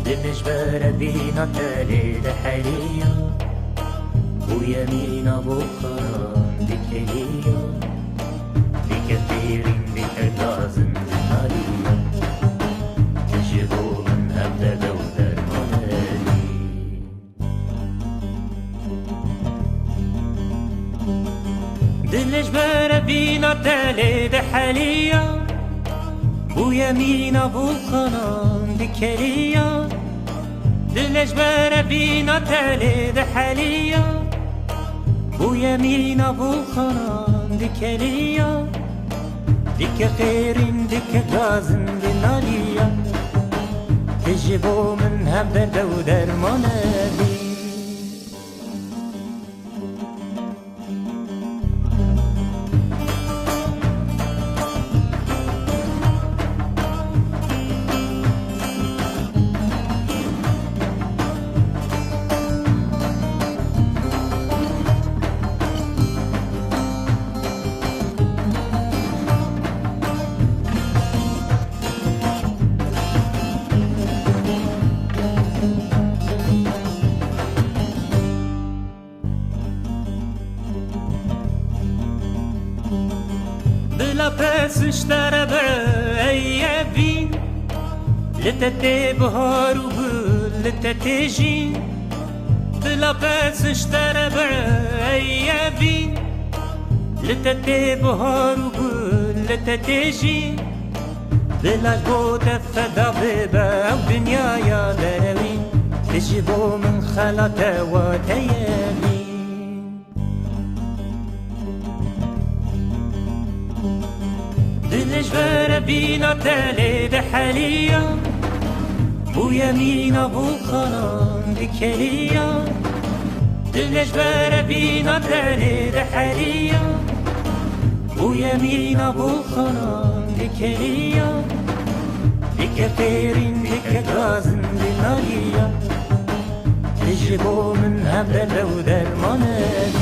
دلش بره بینا تلی دحلیا و یمینا بخوران دکلیا بکثیرین بکتازم جنالیا تجبو من هبدا دودر منالی دلش بره بینا تلی دحلیا و یمینا بخوران دکلیا دلش بره بینا تلی دحلیا و یمینا بخوران دکلیا دیگه خیرین دیگه گازن بنالیا تجبو من هم درد و درمانه بلا پسش دربه ای بین لتته بهار و گل لتته جین بلا پسش دربه ای بین لتته بهار و گل لتته جین دلش بود فدا ببه و دنیا دروین تجبو من خلطه و تیبین دلش بره بینا تلی دحلیا و یمینا بخوران دکلیا دلش بره بینا تلی دحلیا و یمینا بخوران دکلیا دیگه خیرین دیگه گازن بنالیا تجبو من هم دل و درمانه